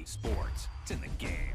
sports. It's in the game.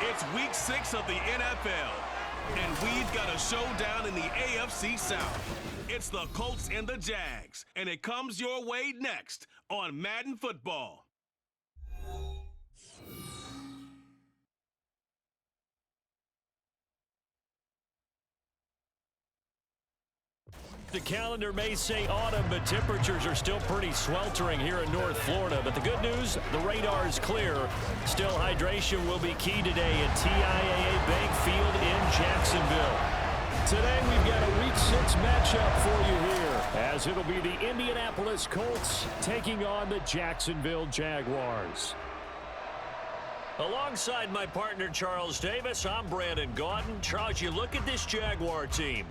It's week 6 of the NFL, and we've got a showdown in the AFC South. It's the Colts and the Jags, and it comes your way next on Madden Football. The calendar may say autumn, but temperatures are still pretty sweltering here in North Florida. But the good news, the radar is clear. Still, hydration will be key today at TIAA Bank Field in Jacksonville. Today, we've got a Week 6 matchup for you here, as it'll be the Indianapolis Colts taking on the Jacksonville Jaguars. Alongside my partner, Charles Davis, I'm Brandon Gaudin. Charles, you look at this Jaguar team.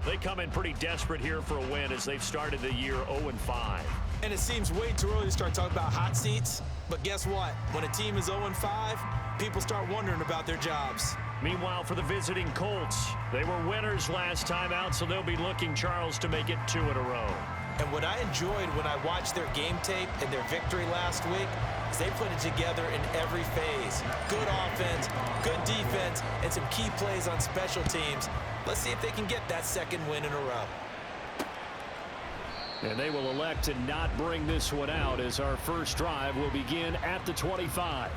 They come in pretty desperate here for a win as they've started the year 0-5. And it seems way too early to start talking about hot seats. But guess what? When a team is 0-5, people start wondering about their jobs. Meanwhile, for the visiting Colts, they were winners last time out, so they'll be looking, Charles, to make it 2 in a row. And what I enjoyed when I watched their game tape and their victory last week is they put it together in every phase. Good offense, good defense, and some key plays on special teams. Let's see if they can get that second win in a row. And they will elect to not bring this one out as our first drive will begin at the 25.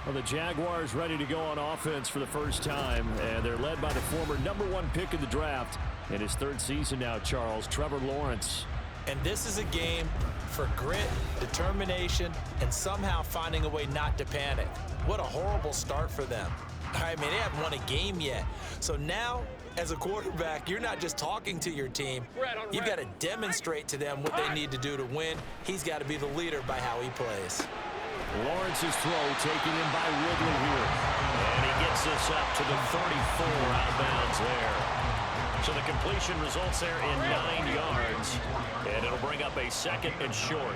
Well, the Jaguars ready to go on offense for the first time, and they're led by the former #1 pick in the draft in his 3rd season now, Charles, Trevor Lawrence. And this is a game for grit, determination, and somehow finding a way not to panic. What a horrible start for them. I mean, they haven't won a game yet. So now, as a quarterback, you're not just talking to your team. You've got to demonstrate to them what they need to do to win. He's got to be the leader by how he plays. Lawrence's throw taken in by Ridley here. And he gets this up to the 34 outbounds there. So the completion results there in 9 yards. And it'll bring up a 2nd and short.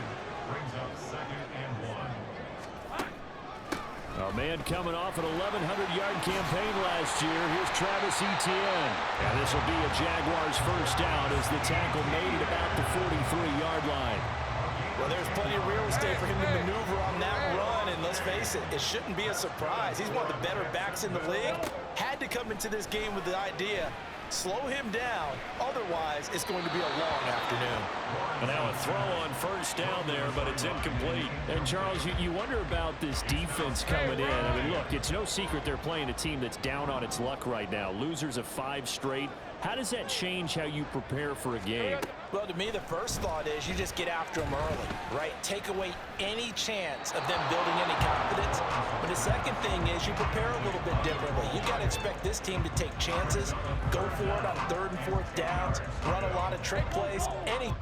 A man coming off an 1,100-yard campaign last year. Here's Travis Etienne. And this will be a Jaguars first down as the tackle made at about the 43-yard line. Well, there's plenty of real estate for him to maneuver on that run. And let's face it, it shouldn't be a surprise. He's one of the better backs in the league. Had to come into this game with the idea, slow him down. Otherwise, it's going to be a long afternoon. And now a throw on first down there, but it's incomplete. And, Charles, you wonder about this defense coming in. I mean, look, it's no secret they're playing a team that's down on its luck right now. Losers of 5 straight. How does that change how you prepare for a game? Well, to me, the first thought is you just get after them early, right? Take away any chance of them building any confidence. But the second thing is you prepare a little bit differently. You've got to expect this team to take chances, go for it on 3rd and 4th downs, run a lot of trick plays, any.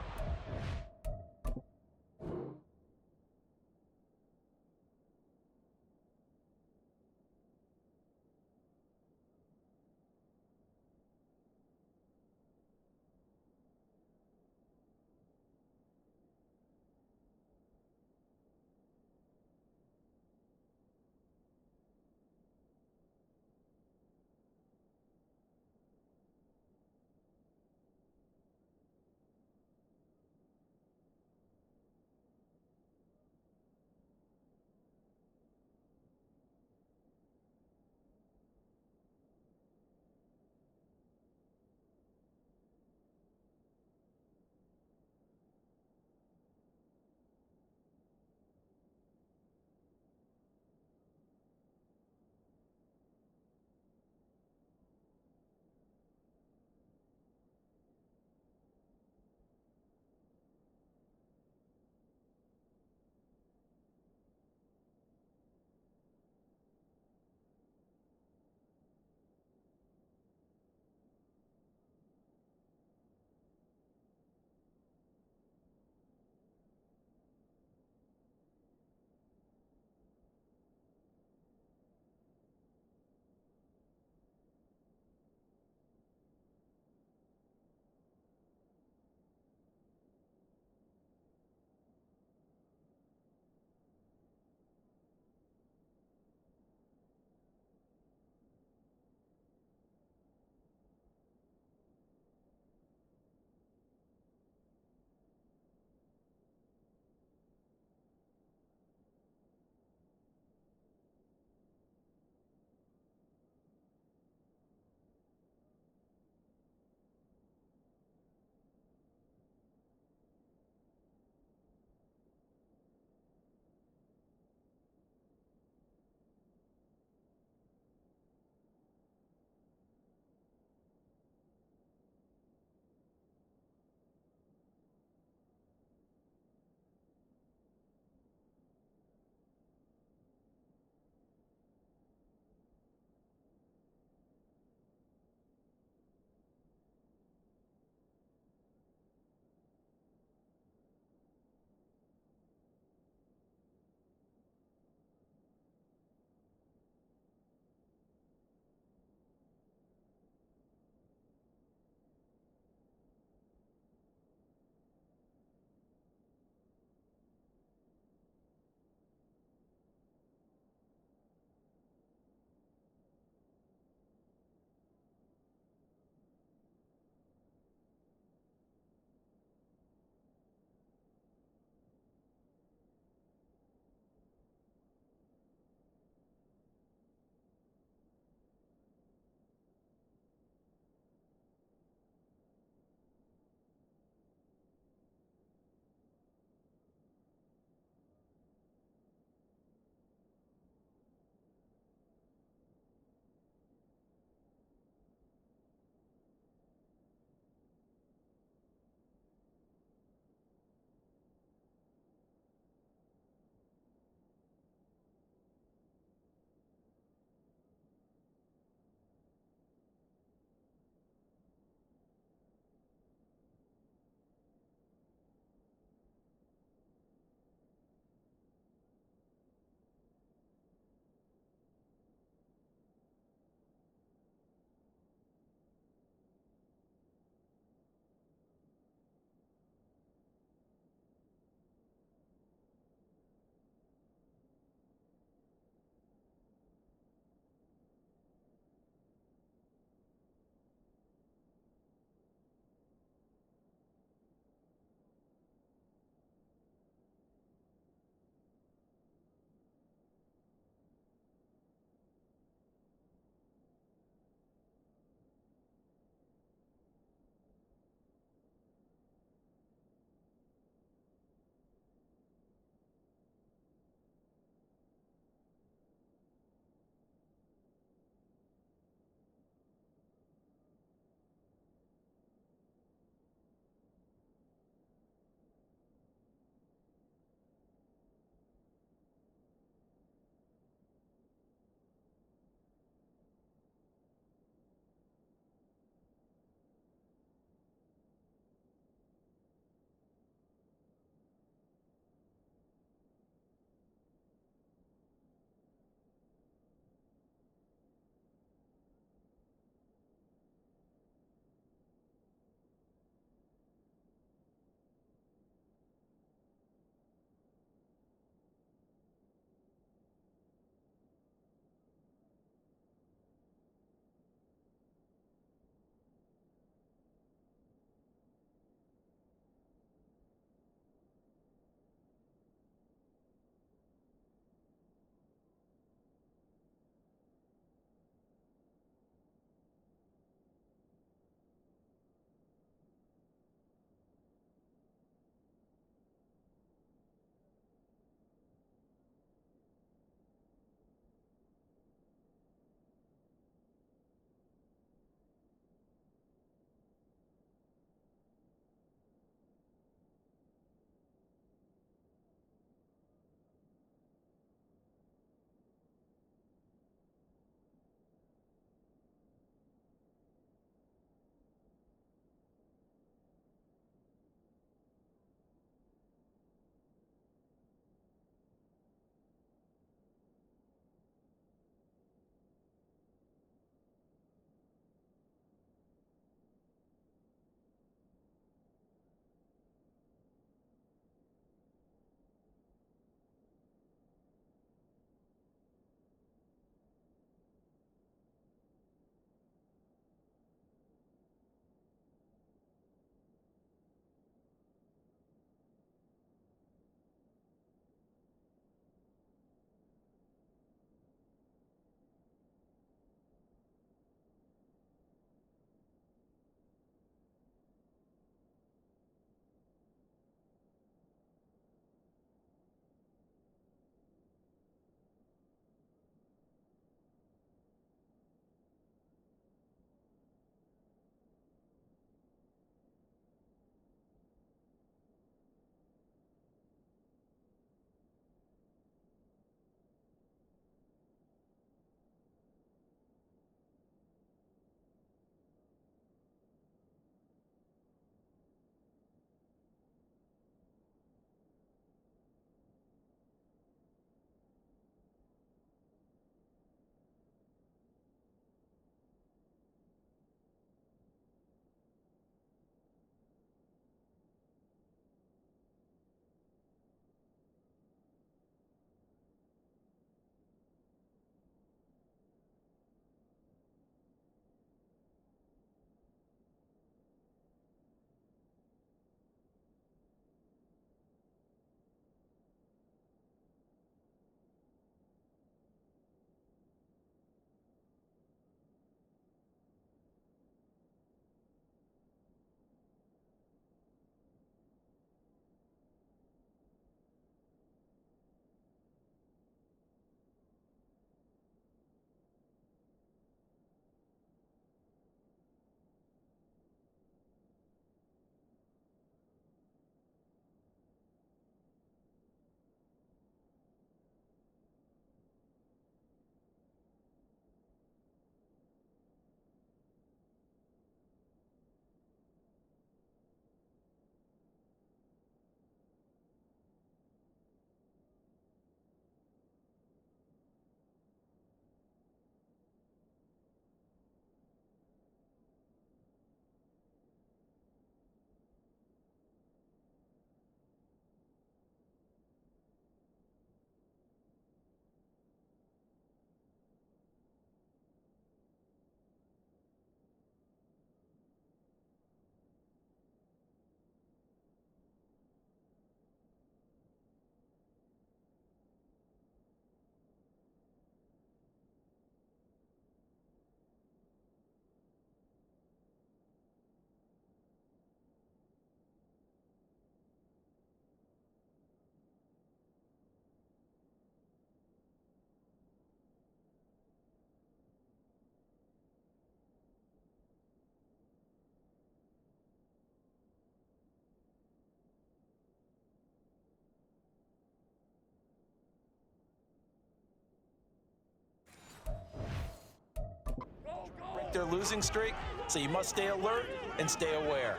break their losing streak, so you must stay alert and stay aware.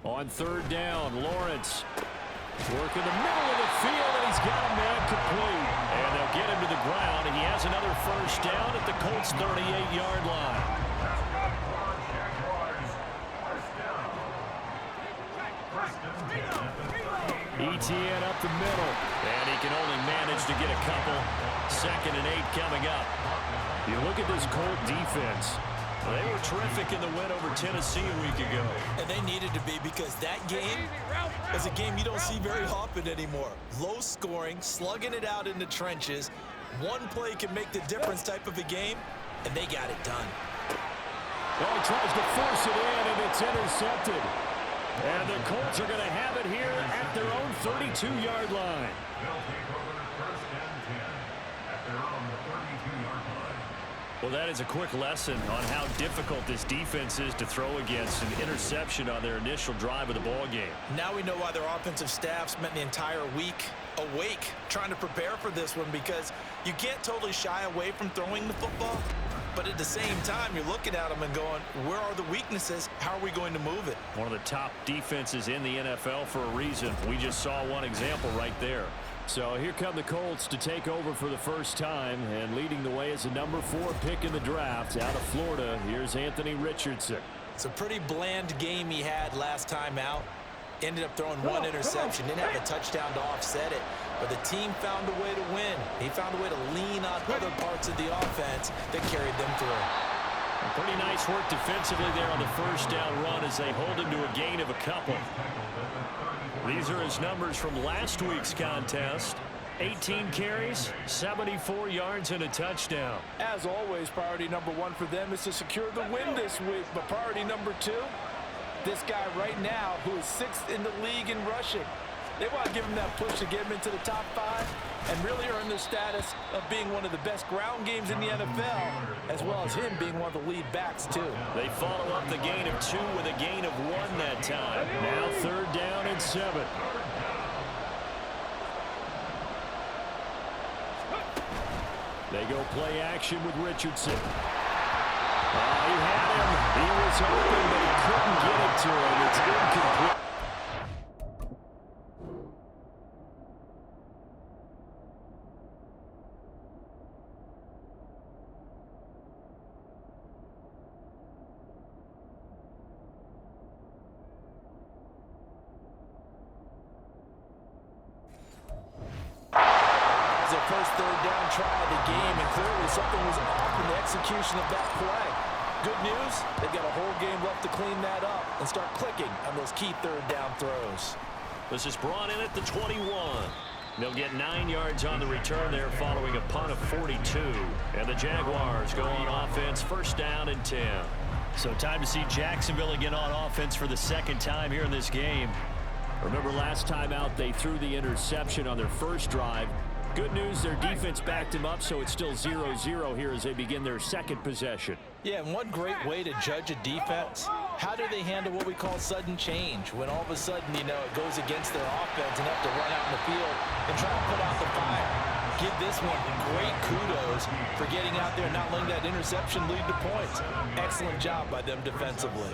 On third down, Lawrence working the middle of the field, and he's got a man complete. And they'll get him to the ground, and he has another first down at the Colts' 38-yard line. ETN up the middle, and he can only manage to get a couple. 2nd and 8 coming up. You look at this Colt defense. They were terrific in the win over Tennessee a week ago. And they needed to be, because that game is a game you don't see very often anymore. Low scoring, slugging it out in the trenches. One play can make the difference type of a game, and they got it done. Well, he tries to force it in, and it's intercepted. And the Colts are going to have it here at their own 32-yard line. Well, that is a quick lesson on how difficult this defense is to throw against. An interception on their initial drive of the ball game. Now we know why their offensive staff spent the entire week awake trying to prepare for this one, because you can't totally shy away from throwing the football. But at the same time, you're looking at them and going, where are the weaknesses? How are we going to move it? One of the top defenses in the NFL for a reason. We just saw one example right there. So here come the Colts to take over for the first time, and leading the way is the number 4 pick in the draft out of Florida. Here's Anthony Richardson. It's a pretty bland game he had last time out. Ended up throwing one interception. Didn't have a touchdown to offset it. But the team found a way to win. He found a way to lean on other parts of the offense that carried them through. Pretty nice work defensively there on the first down run as they hold him to a gain of a couple. These are his numbers from last week's contest. 18 carries, 74 yards, and a touchdown. As always, priority number 1 for them is to secure the win this week. But priority number 2, this guy right now, who is 6th in the league in rushing. They want to give him that push to get him into the top 5 and really earn their status of being one of the best ground games in the NFL, as well as him being one of the lead backs, too. They follow up the gain of 2 with a gain of 1 that time. Now 3rd down and 7. They go play action with Richardson. He had him. He was open, but he couldn't get it to him. It's incomplete. First 3rd down try of the game, and clearly something was off in the execution of that play. Good news, they've got a whole game left to clean that up and start clicking on those key 3rd down throws. This is brought in at the 21. They'll get 9 yards on the return there following a punt of 42. And the Jaguars go on offense, 1st down and 10. So time to see Jacksonville again on offense for the 2nd time here in this game. Remember last time out they threw the interception on their first drive. Good news, their defense backed him up, so it's still 0-0 here as they begin their 2nd possession. Yeah, and one great way to judge a defense, how do they handle what we call sudden change? When all of a sudden, you know, it goes against their offense and have to run out in the field and try to put out the fire. Give this one great kudos for getting out there and not letting that interception lead to points. Excellent job by them defensively.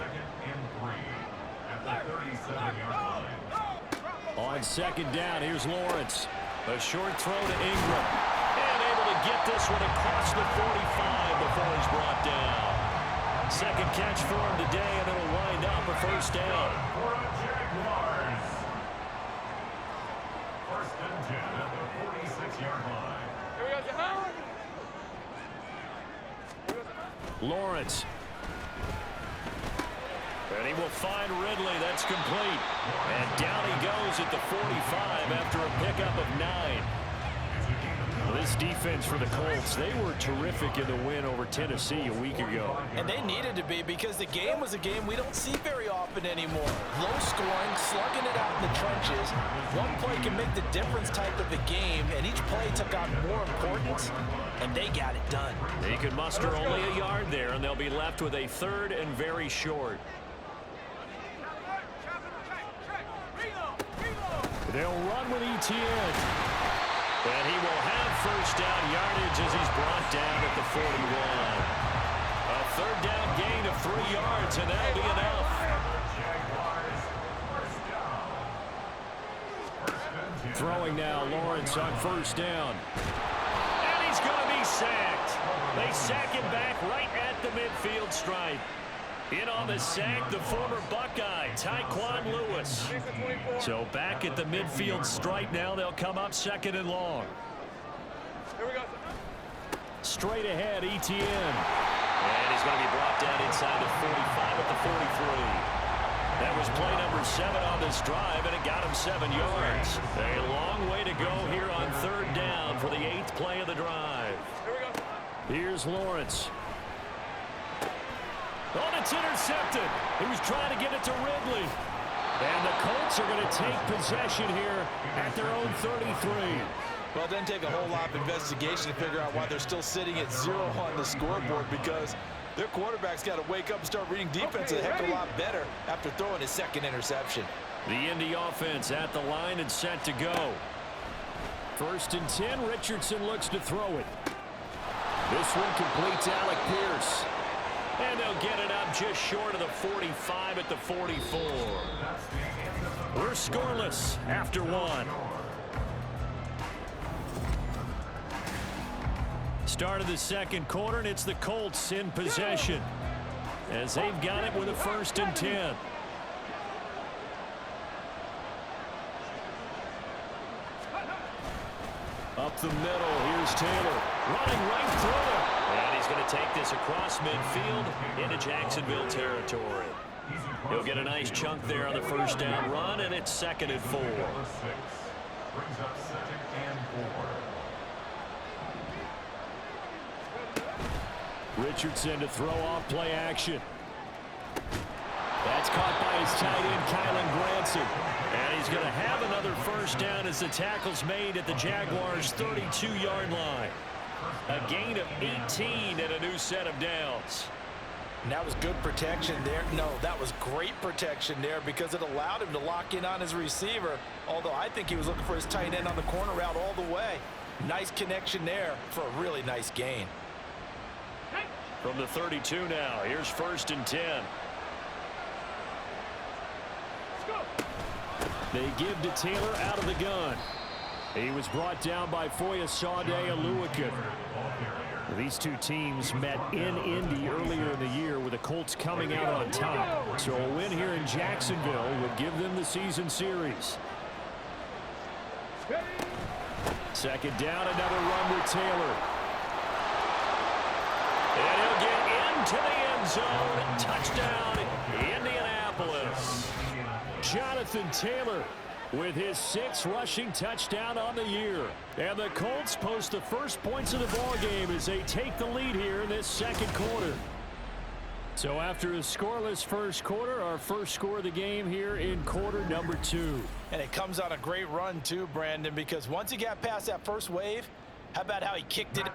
On 2nd down, here's Lawrence. A short throw to Ingram. And able to get this one across the 45 before he's brought down. 2nd catch for him today, and it'll wind up a 1st down. 1st and 10 at the 46-yard line. Lawrence. And he will find Ridley. That's complete. And down he goes at the 45 after a pickup of 9. This defense for the Colts, they were terrific in the win over Tennessee a week ago. And they needed to be, because the game was a game we don't see very often anymore. Low scoring, slugging it out in the trenches. One play can make the difference type of a game, and each play took on more importance, and they got it done. They could muster only a yard there, and they'll be left with a 3rd and very short. They'll run with ETN. And he will have 1st down yardage as he's brought down at the 41. third down gain of 3 yards, and that'll be enough. Throwing now, Lawrence on first down. And he's going to be sacked. They sack him back right at the midfield stripe. In on the sack, the former Buckeye, Tyquan Lewis. So back at the midfield stripe now, they'll come up second and long. Here we go. Straight ahead, Etienne. And he's going to be brought down inside the 45 at the 43. That was play number 7 on this drive, and it got him 7 yards. A long way to go here on third down for the 8th play of the drive. Here we go. Here's Lawrence. Oh, it's intercepted. He was trying to get it to Ridley. And the Colts are going to take possession here at their own 33. Well, it doesn't take a whole lot of investigation to figure out why they're still sitting at 0 on the scoreboard, because their quarterback's got to wake up and start reading defense a heck of a lot better after throwing his second interception. The Indy offense at the line and set to go. 1st and 10, Richardson looks to throw it. This one completes Alec Pierce. And they'll get it up just short of the 45 at the 44. We're scoreless after 1. Start of the second quarter, and it's the Colts in possession as they've got it with a 1st and 10. Up the middle, here's Taylor running right through it. And he's going to take this across midfield into Jacksonville territory. He'll get a nice chunk there on the first down run, and it's 2nd and 4. Brings up 2nd and 4. Richardson to throw off play action. That's caught by his tight end, Kylan Granson. And he's going to have another first down as the tackle's made at the Jaguars' 32-yard line. A gain of 18 and a new set of downs. And that was good protection there. No, that was great protection there because it allowed him to lock in on his receiver, although I think he was looking for his tight end on the corner route all the way. Nice connection there for a really nice gain. From the 32 now, here's 1st and 10. They give to Taylor out of the gun. He was brought down by Foyesade Oluokun. These two teams met in Indy earlier in the year with the Colts coming out on top. So a win here in Jacksonville would give them the season series. 2nd down, another run with Taylor. And he'll get into the end zone. Touchdown, Indianapolis. Jonathan Taylor with his 6th rushing touchdown on the year. And the Colts post the first points of the ball game as they take the lead here in this second quarter. So after a scoreless first quarter, our first score of the game here in quarter number 2. And it comes on a great run too, Brandon, because once he got past that first wave, how about how he kicked it?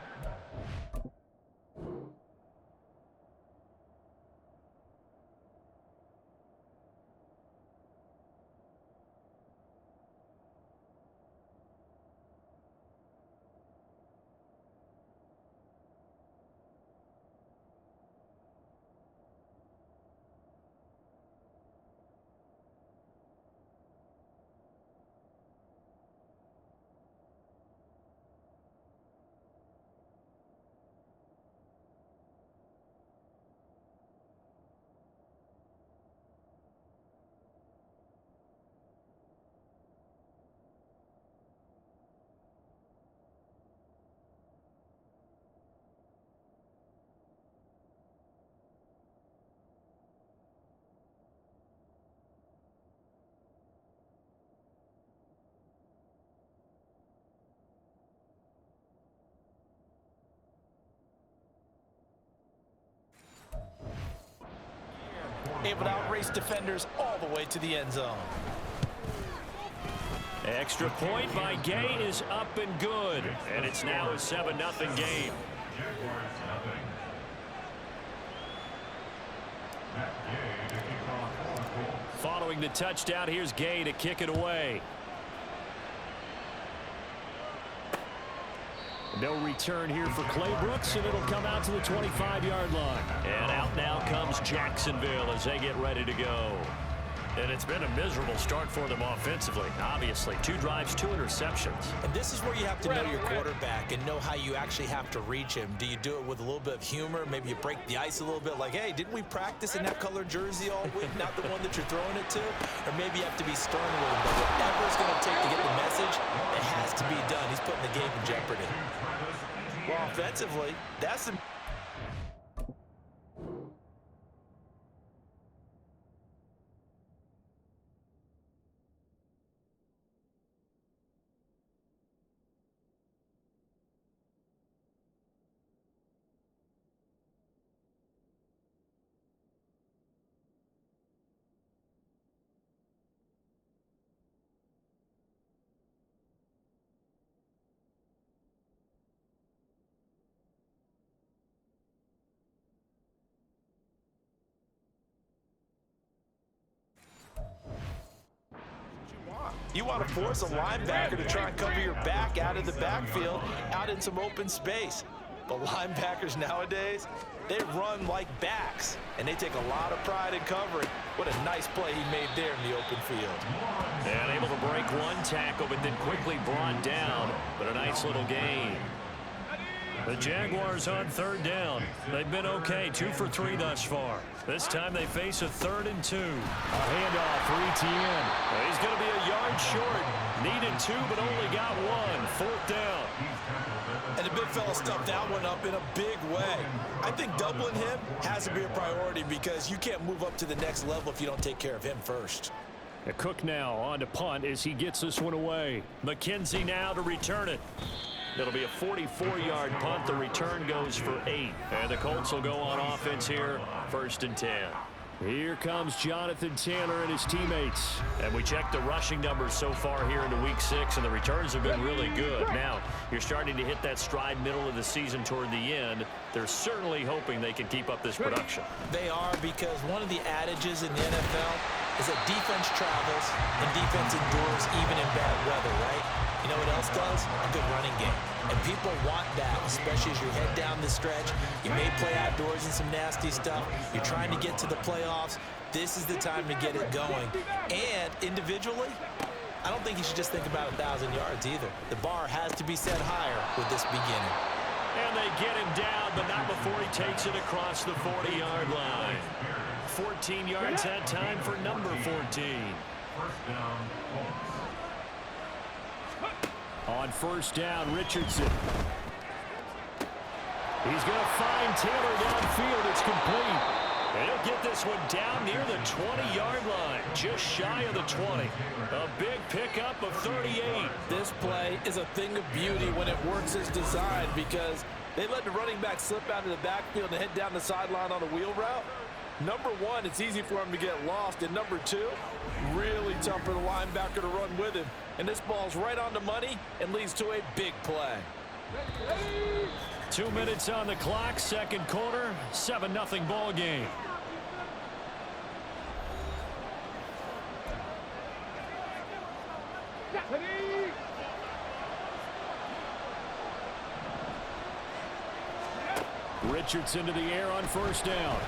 Able to outrace defenders all the way to the end zone. Extra point by Gay is up and good. And it's now a 7-0 game. Following the touchdown, here's Gay to kick it away. No return here for Clay Brooks, and it'll come out to the 25-yard line. And out now comes Jacksonville as they get ready to go. And it's been a miserable start for them offensively, obviously. 2 drives, 2 interceptions. And this is where you have to know your quarterback and know how you actually have to reach him. Do you do it with a little bit of humor? Maybe you break the ice a little bit like, hey, didn't we practice in that color jersey all week? Not the one that you're throwing it to? Or maybe you have to be stern with him. But whatever it's going to take to get the message, it has to be done. He's putting the game in jeopardy. Well, offensively, that's the... You want to force a linebacker to try and cover your back out of the backfield, out in some open space. But linebackers nowadays, they run like backs, and they take a lot of pride in covering. What a nice play he made there in the open field. And able to break one tackle, but then quickly brought down. But a nice little gain. The Jaguars on 3rd down. They've been okay, 2 for 3 thus far. This time they face a 3rd and 2. A handoff for Etienne. He's going to be a yard short. Needed 2, but only got 1. 4th down. And the big fella stuffed that one up in a big way. I think doubling him has to be a priority because you can't move up to the next level if you don't take care of him first. Cook now on to punt as he gets this one away. McKenzie now to return it. It'll be a 44-yard punt. The return goes for 8. And the Colts will go on offense here, 1st and 10. Here comes Jonathan Taylor and his teammates. And we checked the rushing numbers so far here into Week 6, and the returns have been really good. Now, you're starting to hit that stride middle of the season toward the end. They're certainly hoping they can keep up this production. They are, because one of the adages in the NFL is that defense travels and defense endures even in bad weather, right? You know what else does? A good running game. And people want that, especially as you head down the stretch. You may play outdoors in some nasty stuff. You're trying to get to the playoffs. This is the time to get it going. And individually, I don't think you should just think about 1,000 yards either. The bar has to be set higher with this beginning. And they get him down, but not before he takes it across the 40-yard line. 14 yards that time for number 14. 1st down, Colts. On 1st down, Richardson. He's going to find Taylor downfield. It's complete. And he'll get this one down near the 20-yard line, just shy of the 20. A big pickup of 38. This play is a thing of beauty when it works as designed because they let the running back slip out of the backfield and head down the sideline on a wheel route. Number 1, it's easy for him to get lost. And number 2, really tough for the linebacker to run with him. And this ball's right on the money and leads to a big play. 2 minutes on the clock, 2nd quarter, 7-0 ball game. Richardson to the air on 1st down.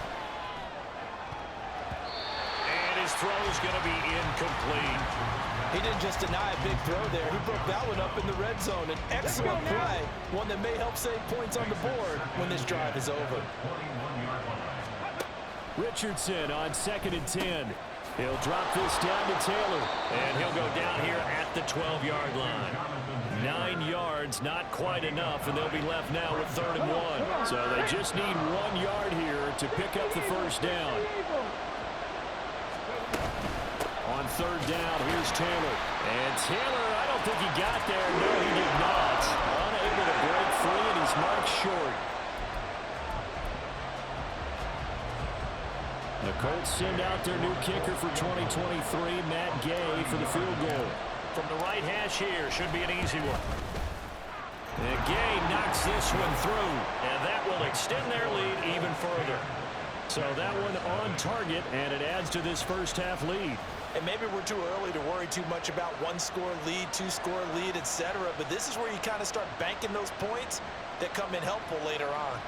And his throw is going to be incomplete. He didn't just deny a big throw there. He broke that one up in the red zone. An excellent play, one that may help save points on the board when this drive is over. Richardson on 2nd and 10. He'll drop this down to Taylor. And he'll go down here at the 12-yard line. 9 yards, not quite enough, and they'll be left now with 3rd and 1. So they just need 1 yard here to pick up the 1st down. On 3rd down, here's Taylor. And Taylor, I don't think he got there. No, he did not. Unable to break free, and he's marked short. The Colts send out their new kicker for 2023, Matt Gay, for the field goal. From the right hash here, should be an easy one. And Gay knocks this one through, and that will extend their lead even further. So that one on target, and it adds to this 1st half lead. And maybe we're too early to worry too much about one-score lead, two-score lead, etc. But this is where you kind of start banking those points that come in helpful later on.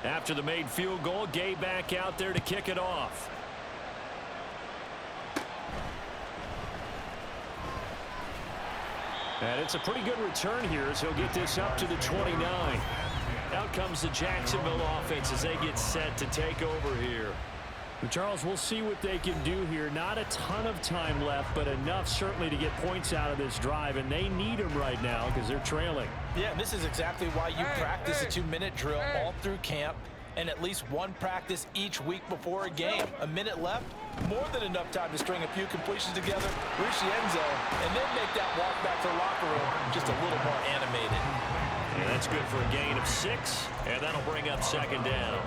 After the made field goal, Gay back out there to kick it off. And it's a pretty good return here as he'll get this up to the 29. Out comes the Jacksonville offense as they get set to take over here. And Charles, we'll see what they can do here. Not a ton of time left, but enough certainly to get points out of this drive, and they need them right now because they're trailing. Yeah, and this is exactly why you practice a 2-minute drill all through camp and at least one practice each week before a game. A minute left, more than enough time to string a few completions together, reach the end zone, and then make that walk back to the locker room just a little more animated. And that's good for a gain of 6, and that'll bring up second down.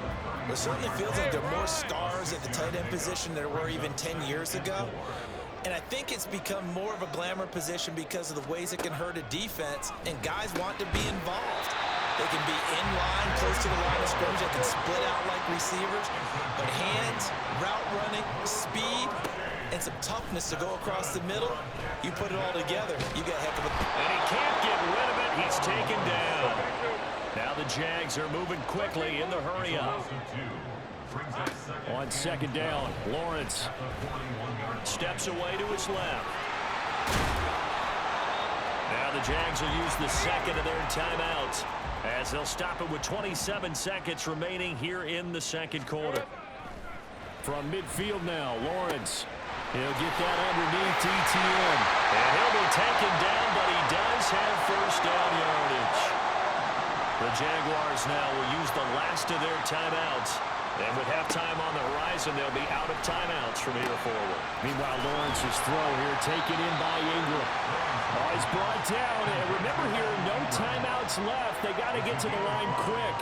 It certainly feels like there are more stars at the tight end position than there were even 10 years ago. And I think it's become more of a glamour position because of the ways it can hurt a defense, and guys want to be involved. They can be in line, close to the line of scrimmage. They can split out like receivers. But hands, route running, speed, and some toughness to go across the middle, you put it all together, you got heck of a... And he can't get rid of it. He's taken down. Now the Jags are moving quickly in the hurry-up. On second down, Lawrence steps away to his left. Now the Jags will use the second of their timeouts as they'll stop it with 27 seconds remaining here in the second quarter. From midfield now, Lawrence. He'll get that underneath ETN. And he'll be taken down, but he does have first down yardage. The Jaguars now will use the last of their timeouts. And with halftime on the horizon, they'll be out of timeouts from here forward. Meanwhile, Lawrence's throw here taken in by Ingram. Oh, he's brought down. And remember here, no timeouts left. They got to get to the line quick.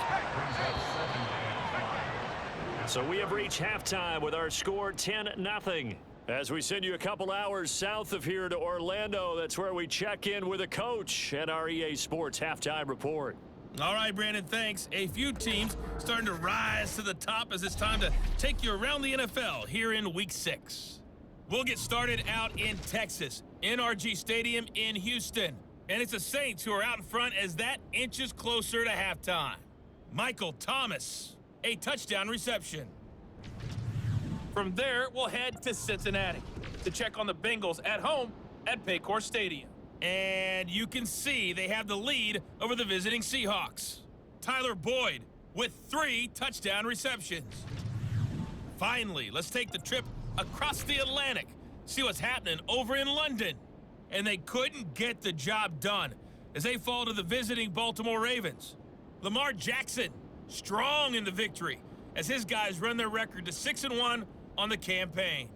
So we have reached halftime with our score 10-0. As we send you a couple hours south of here to Orlando, that's where we check in with a coach at our EA Sports Halftime Report. All right, Brandon, thanks. A few teams starting to rise to the top as it's time to take you around the NFL here in Week 6. We'll get started out in Texas, NRG Stadium in Houston. And it's the Saints who are out in front as that inches closer to halftime. Michael Thomas, a touchdown reception. From there, we'll head to Cincinnati to check on the Bengals at home at Paycor Stadium. And you can see they have the lead over the visiting Seahawks. Tyler Boyd with 3 touchdown receptions. Finally, let's take the trip across the Atlantic, see what's happening over in London. And they couldn't get the job done as they fall to the visiting Baltimore Ravens. Lamar Jackson, strong in the victory as his guys run their record to 6-1 on the campaign.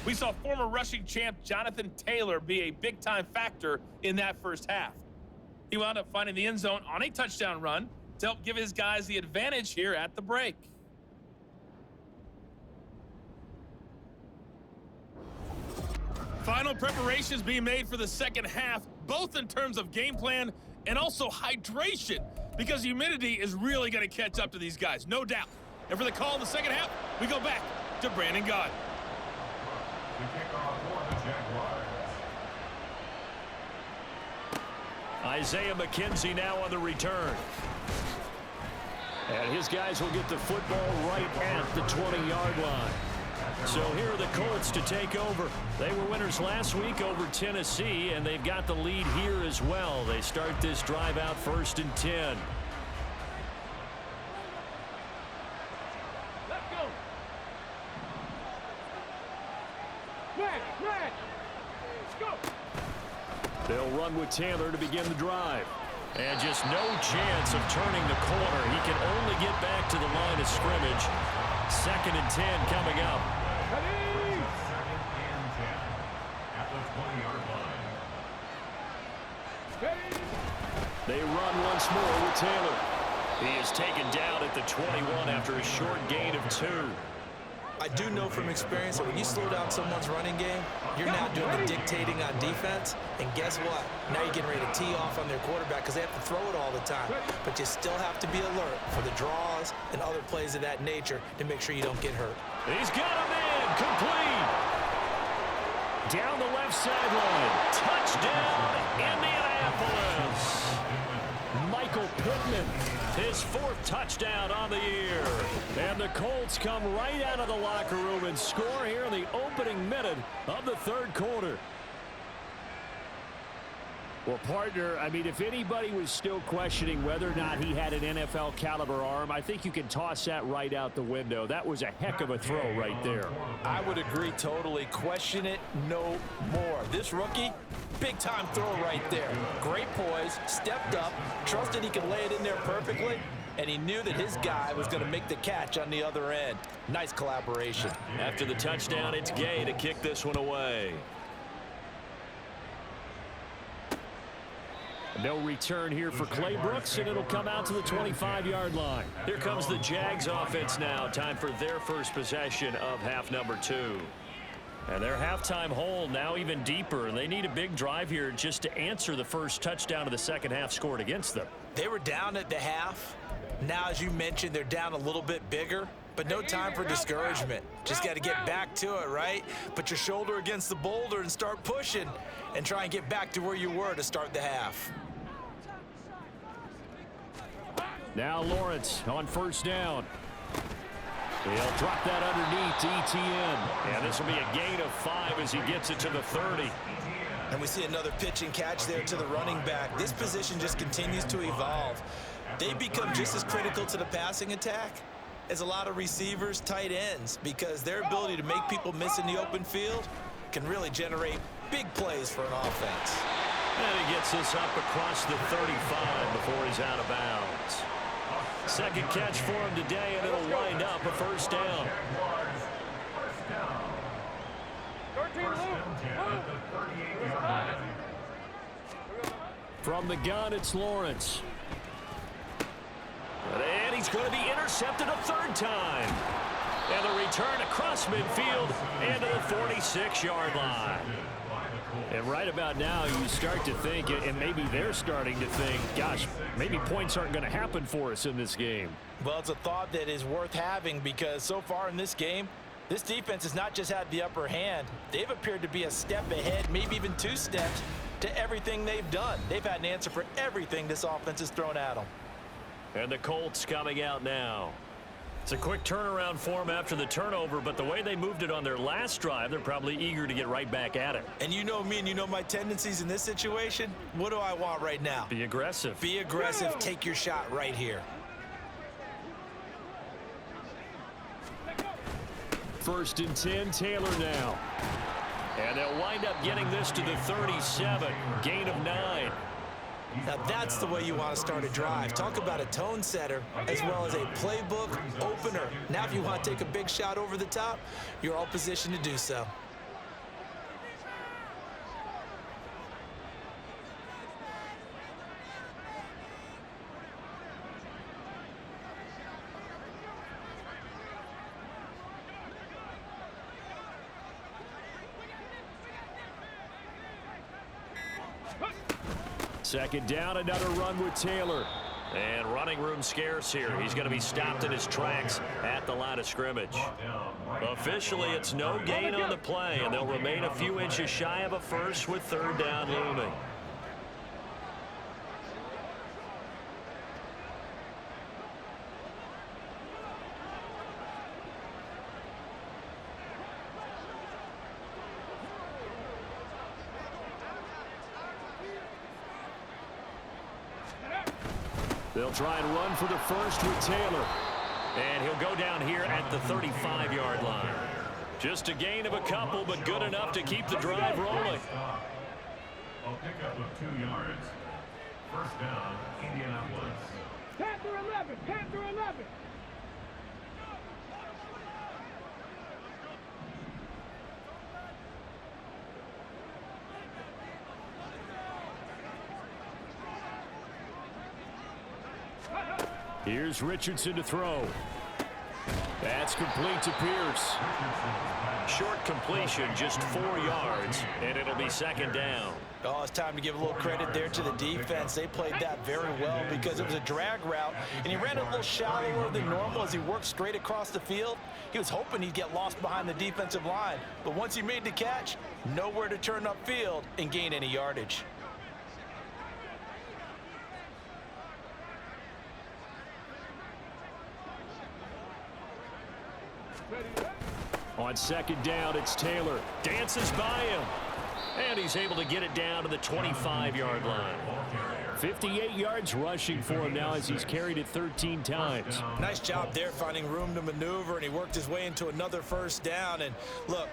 We saw former rushing champ Jonathan Taylor be a big-time factor in that first half. He wound up finding the end zone on a touchdown run to help give his guys the advantage here at the break. Final preparations being made for the second half, both in terms of game plan and also hydration, because humidity is really going to catch up to these guys, no doubt. And for the call in the second half, we go back to Brandon Gaudin. Isaiah McKenzie now on the return. And his guys will get the football right at the 20-yard line. So here are the Colts to take over. They were winners last week over Tennessee, and they've got the lead here as well. They start this drive out 1st and 10. Let's go. Let's go. They'll run with Taylor to begin the drive. And just no chance of turning the corner. He can only get back to the line of scrimmage. 2nd and 10 coming up. They run once more with Taylor. He is taken down at the 21 after a short gain of 2. I do know from experience that when you slow down someone's running game, you're now doing the dictating on defense. And guess what? Now you're getting ready to tee off on their quarterback because they have to throw it all the time. But you still have to be alert for the draws and other plays of that nature to make sure you don't get hurt. He's got him in. Complete. Down the left sideline. Touchdown, Indianapolis. Michael Pittman, his 4th touchdown on the year. And the Colts come right out of the locker room and score here in the opening minute of the 3rd quarter. Well, partner, I mean, if anybody was still questioning whether or not he had an NFL caliber arm, I think you can toss that right out the window. That was a heck of a throw right there. I would agree totally. Question it no more. This rookie, big time throw right there. Great poise, stepped up, trusted he could lay it in there perfectly, and he knew that his guy was going to make the catch on the other end. Nice collaboration. After the touchdown, it's Gay to kick this one away. No return here for Clay Brooks, and it'll come out to the 25-yard line. Here comes the Jags offense now. Time for their first possession of half number 2. And their halftime hole now even deeper, and they need a big drive here just to answer the first touchdown of the second half scored against them. They were down at the half. Now, as you mentioned, they're down a little bit bigger, but no time for discouragement. Just got to get back to it, right? Put your shoulder against the boulder and start pushing and try and get back to where you were to start the half. Now Lawrence on first down. He'll drop that underneath to ETN. And this will be a gain of 5 as he gets it to the 30. And we see another pitch and catch there to the running back. This position just continues to evolve. They become just as critical to the passing attack as a lot of receivers, tight ends, because their ability to make people miss in the open field can really generate big plays for an offense. And he gets this up across the 35 before he's out of bounds. Second catch for him today, and it'll wind up a first down. From the gun, it's Lawrence. And he's going to be intercepted a 3rd time. And the return across midfield and to the 46-yard line. And right about now, you start to think, and maybe they're starting to think, gosh, maybe points aren't going to happen for us in this game. Well, it's a thought that is worth having because so far in this game, this defense has not just had the upper hand. They've appeared to be a step ahead, maybe even 2 steps, to everything they've done. They've had an answer for everything this offense has thrown at them. And the Colts coming out now. It's a quick turnaround for them after the turnover, but the way they moved it on their last drive, they're probably eager to get right back at it. And you know me and you know my tendencies in this situation. What do I want right now? Be aggressive. Be aggressive. Take your shot right here. First and 10, Taylor now. And they'll wind up getting this to the 37. Gain of 9. Now that's the way you want to start a drive. Talk about a tone setter as well as a playbook opener. Now if you want to take a big shot over the top, you're all positioned to do so. Second down, another run with Taylor. And running room scarce here. He's going to be stopped in his tracks at the line of scrimmage. Officially, it's no gain on the play, and they'll remain a few inches shy of a first with 3rd down looming. They'll try and run for the first with Taylor. And he'll go down here at the 35-yard line. Just a gain of a couple, but good enough to keep the drive rolling. A pickup of 2 yards. First down, Indianapolis. Panther 11, Panther 11. Here's Richardson to throw. That's complete to Pierce. Short completion, just 4 yards, and it'll be second down. Oh, it's time to give a little credit there to the defense. They played that very well because it was a drag route, and he ran a little shallower than normal as he worked straight across the field. He was hoping he'd get lost behind the defensive line, but once he made the catch, nowhere to turn upfield and gain any yardage. On second down, it's Taylor. Dances by him. And he's able to get it down to the 25-yard line. 58 yards rushing for him now as he's carried it 13 times. Nice job there finding room to maneuver, and he worked his way into another first down. And look,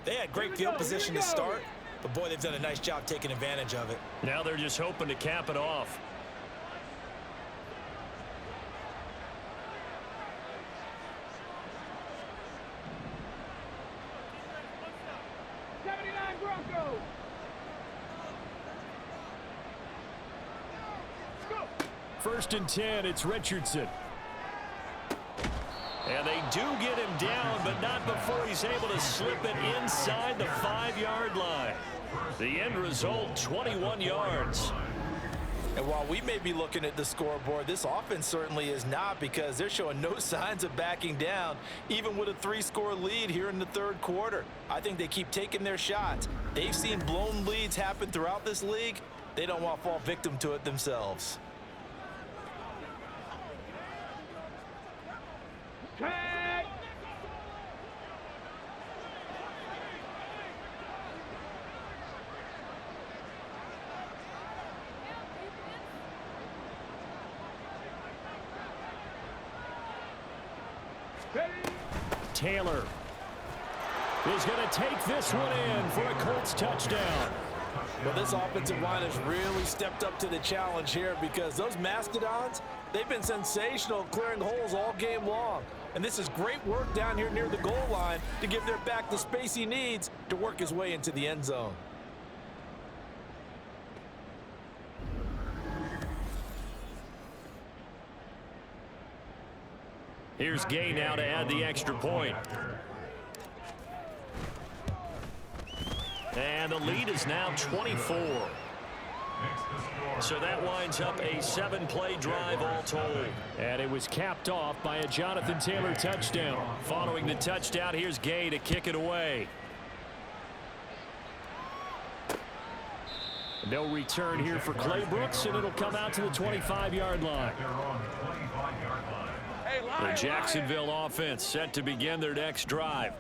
they had great field position to start, but boy, they've done a nice job taking advantage of it. Now they're just hoping to cap it off. First and 10, it's Richardson. And they do get him down, but not before he's able to slip it inside the 5-yard line. The end result, 21 yards. And while we may be looking at the scoreboard, this offense certainly is not, because they're showing no signs of backing down, even with a 3-score lead here in the third quarter. I think they keep taking their shots. They've seen blown leads happen throughout this league. They don't want to fall victim to it themselves. Taylor is going to take this one in for a Colts touchdown. Well, this offensive line has really stepped up to the challenge here, because those Mastodons, they've been sensational clearing holes all game long. And this is great work down here near the goal line to give their back the space he needs to work his way into the end zone. Here's Gay now to add the extra point. And the lead is now 24. So that winds up a 7-play drive all told. And it was capped off by a Jonathan Taylor touchdown. Following the touchdown, here's Gay to kick it away. No return here for Clay Brooks, and it'll come out to the 25-yard line. The Jacksonville offense set to begin their next drive.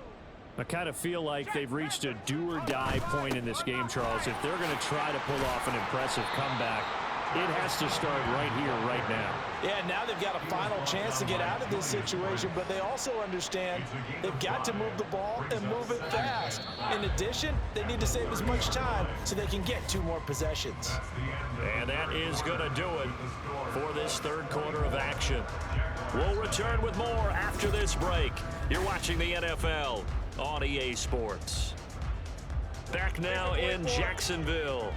I kind of feel like they've reached a do-or-die point in this game, Charles. If they're going to try to pull off an impressive comeback, it has to start right here, right now. Yeah, now they've got a final chance to get out of this situation, but they also understand they've got to move the ball and move it fast. In addition, they need to save as much time so they can get 2 more possessions. And that is going to do it for this third quarter of action. We'll return with more after this break. You're watching the NFL on EA Sports. Back now in Jacksonville.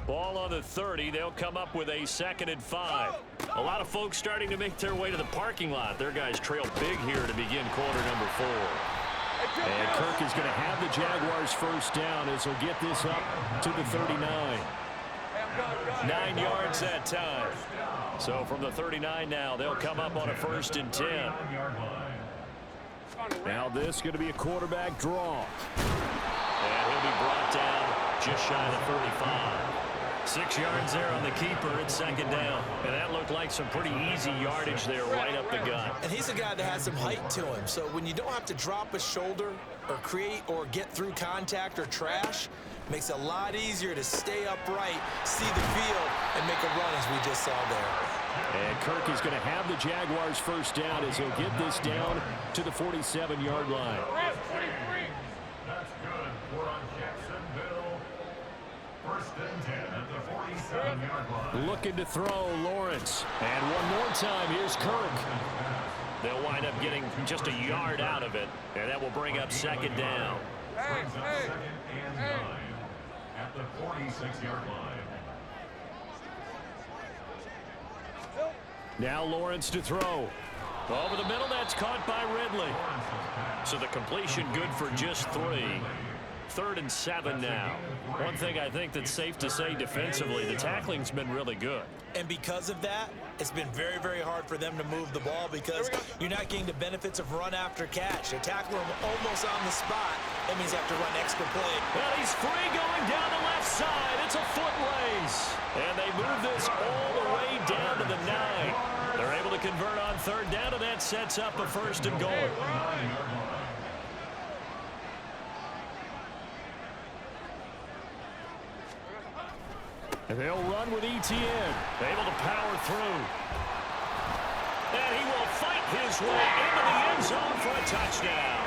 Ball on the 30. They'll come up with a 2nd and 5. A lot of folks starting to make their way to the parking lot. Their guys trail big here to begin quarter number 4. And Kirk is going to have the Jaguars first down as he'll get this up to the 39. 9 yards that time. So from the 39 now, they'll come up on a 1st and 10. Now this is going to be a quarterback draw. And he'll be brought down just shy of the 35. 6 yards there on the keeper. It's 2nd down. And that looked like some pretty easy yardage there right up the gut. And he's a guy that has some height to him. So when you don't have to drop a shoulder or create or get through contact or trash, makes it a lot easier to stay upright, see the field, and make a run as we just saw there. And Kirk is going to have the Jaguars first down as he'll get this down to the 47-yard line. That's good. We're on Jacksonville. 1st and 10 at the 47-yard line. Looking to throw, Lawrence. And one more time, here's Kirk. They'll wind up getting just a yard out of it, and that will bring up 2nd down. Brings up 2nd and 9 at the 46-yard line. Now Lawrence to throw. Over the middle, that's caught by Ridley. So the completion good for just 3. 3rd and 7 now. One thing I think that's safe to say defensively, the tackling's been really good. And because of that, it's been very, very hard for them to move the ball because you're not getting the benefits of run after catch. They tackle him almost on the spot. That means you have to run extra play. Well, he's free going down the left side. It's a foot race. And they move this all the way down to the 9. They're able to convert on 3rd down, and that sets up a 1st and goal. And they'll run with Etienne. Able to power through. And he will fight his way into the end zone for a touchdown.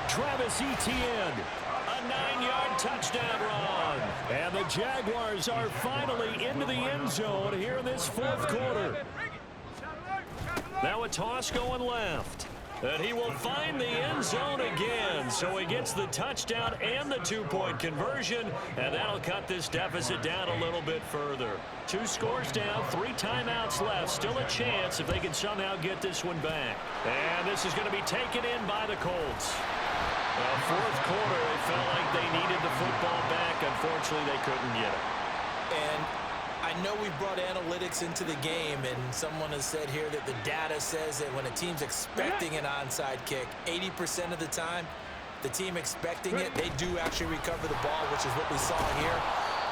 Travis Etienne, a 9-yard touchdown run. And the Jaguars are finally into the end zone here in this 4th quarter. Now a toss going left. And he will find the end zone again. So he gets the touchdown and the 2-point conversion. And that'll cut this deficit down a little bit further. 2 scores down, 3 timeouts left. Still a chance if they can somehow get this one back. And this is going to be taken in by the Colts. Well, 4th quarter, they felt like they needed the football back. Unfortunately, they couldn't get it. And I know we brought analytics into the game, and someone has said here that the data says that when a team's expecting an onside kick, 80% of the time, the team expecting it, they do actually recover the ball, which is what we saw here.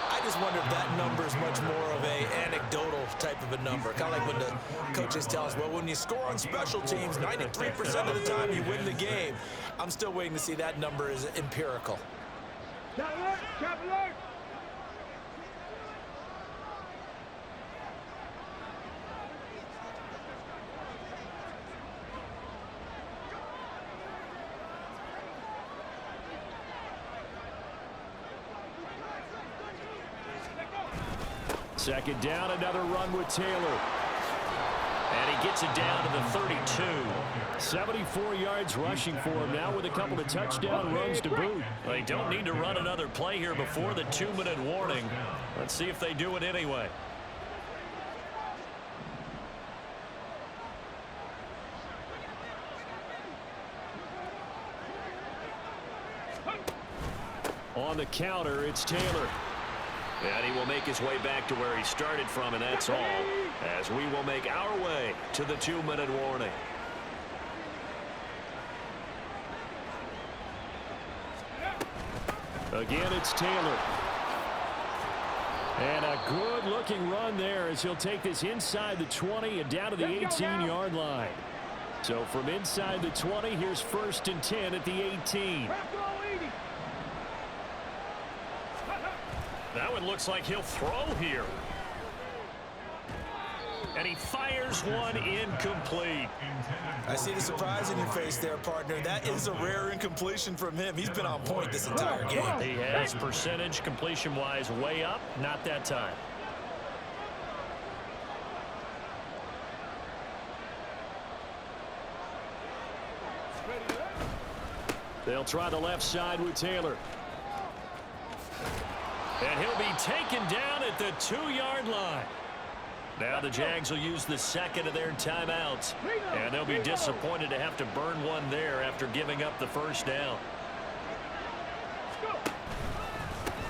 I just wonder if that number is much more of a anecdotal type of a number. Kind of like when the coaches tell us, well, when you score on special teams, 93% of the time you win the game. I'm still waiting to see that number is empirical. Chop alert! Chop alert! Second down, another run with Taylor. And he gets it down to the 32. 74 yards rushing for him now with a couple of touchdown runs to boot. They don't need to run another play here before the 2-minute warning. Let's see if they do it anyway. On the counter, it's Taylor. And he will make his way back to where he started from, and that's all, as we will make our way to the 2-minute warning. Again, it's Taylor. And a good-looking run there as he'll take this inside the 20 and down to the 18-yard line. So from inside the 20, here's 1st and 10 at the 18. That one looks like he'll throw here. And he fires one incomplete. I see the surprise in your face there, partner. That is a rare incompletion from him. He's been on point this entire game. He has percentage completion-wise way up. Not that time. They'll try the left side with Taylor. And he'll be taken down at the 2-yard line. Now the Jags will use the second of their timeouts. And they'll be disappointed to have to burn one there after giving up the 1st down.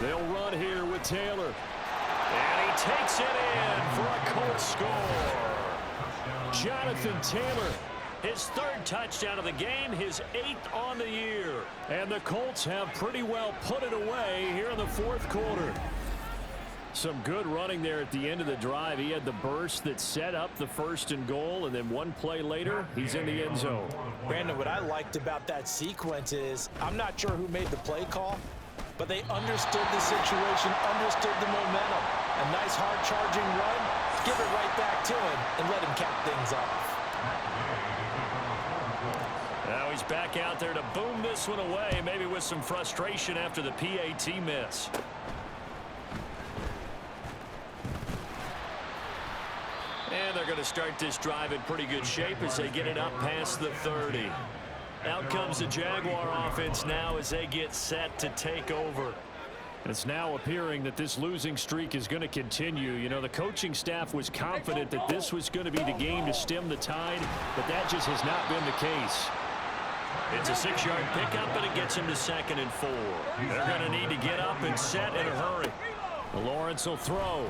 They'll run here with Taylor. And he takes it in for a Colts score. Jonathan Taylor, his 3rd touchdown of the game, his 8th on the year. And the Colts have pretty well put it away here in the 4th quarter. Some good running there at the end of the drive. He had the burst that set up the 1st and goal, and then one play later, he's in the end zone. Brandon, what I liked about that sequence is, I'm not sure who made the play call, but they understood the situation, understood the momentum. A nice hard charging run, give it right back to him, and let him cap things off. Now he's back out there to boom this one away, maybe with some frustration after the PAT miss. And they're going to start this drive in pretty good shape as they get it up past the 30. Out comes the Jaguar offense now as they get set to take over. It's now appearing that this losing streak is going to continue. You know, the coaching staff was confident that this was going to be the game to stem the tide, but that just has not been the case. It's a 6-yard pickup, and it gets him to 2nd and 4. They're going to need to get up and set in a hurry. Lawrence will throw.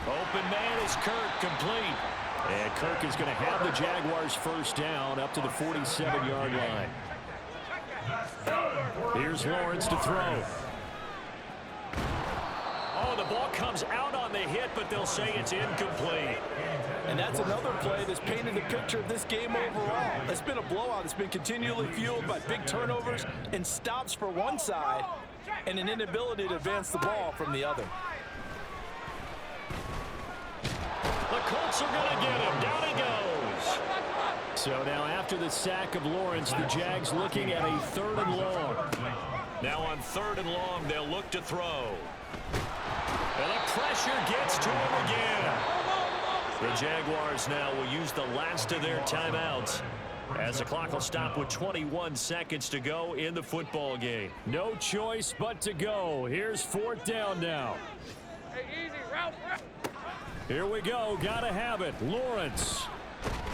Open man is Kirk, complete. And Kirk is going to have the Jaguars first down up to the 47-yard line. Here's Lawrence to throw. Oh, the ball comes out on the hit, but they'll say it's incomplete. And that's another play that's painted the picture of this game overall. It's been a blowout. It's been continually fueled by big turnovers and stops for one side and an inability to advance the ball from the other. The Colts are going to get him. Down he goes. So now after the sack of Lawrence, the Jags looking at a 3rd and long. Now on 3rd and long, they'll look to throw. And the pressure gets to him again. The Jaguars now will use the last of their timeouts as the clock will stop with 21 seconds to go in the football game. No choice but to go. Here's 4th down now. Here we go. Got to have it. Lawrence.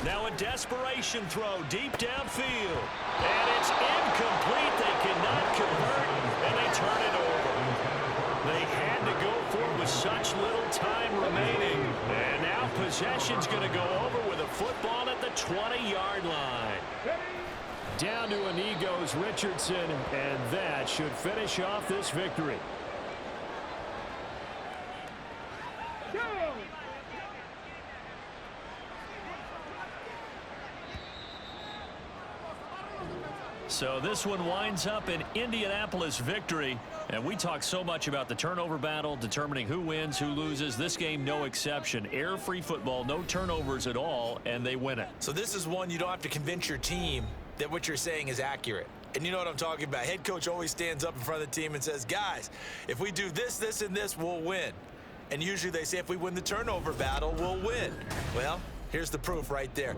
Now a desperation throw deep downfield. And it's incomplete. They cannot convert, and they turn it over. They had to go for it with such little time remaining. And now possession's going to go over with a football at the 20-yard line. Down to a knee goes Richardson, and that should finish off this victory. So this one winds up an Indianapolis victory. And we talk so much about the turnover battle, determining who wins, who loses. This game, no exception. Air-free football, no turnovers at all, and they win it. So this is one you don't have to convince your team that what you're saying is accurate. And you know what I'm talking about. Head coach always stands up in front of the team and says, guys, if we do this, this, and this, we'll win. And usually they say if we win the turnover battle, we'll win. Well, here's the proof right there.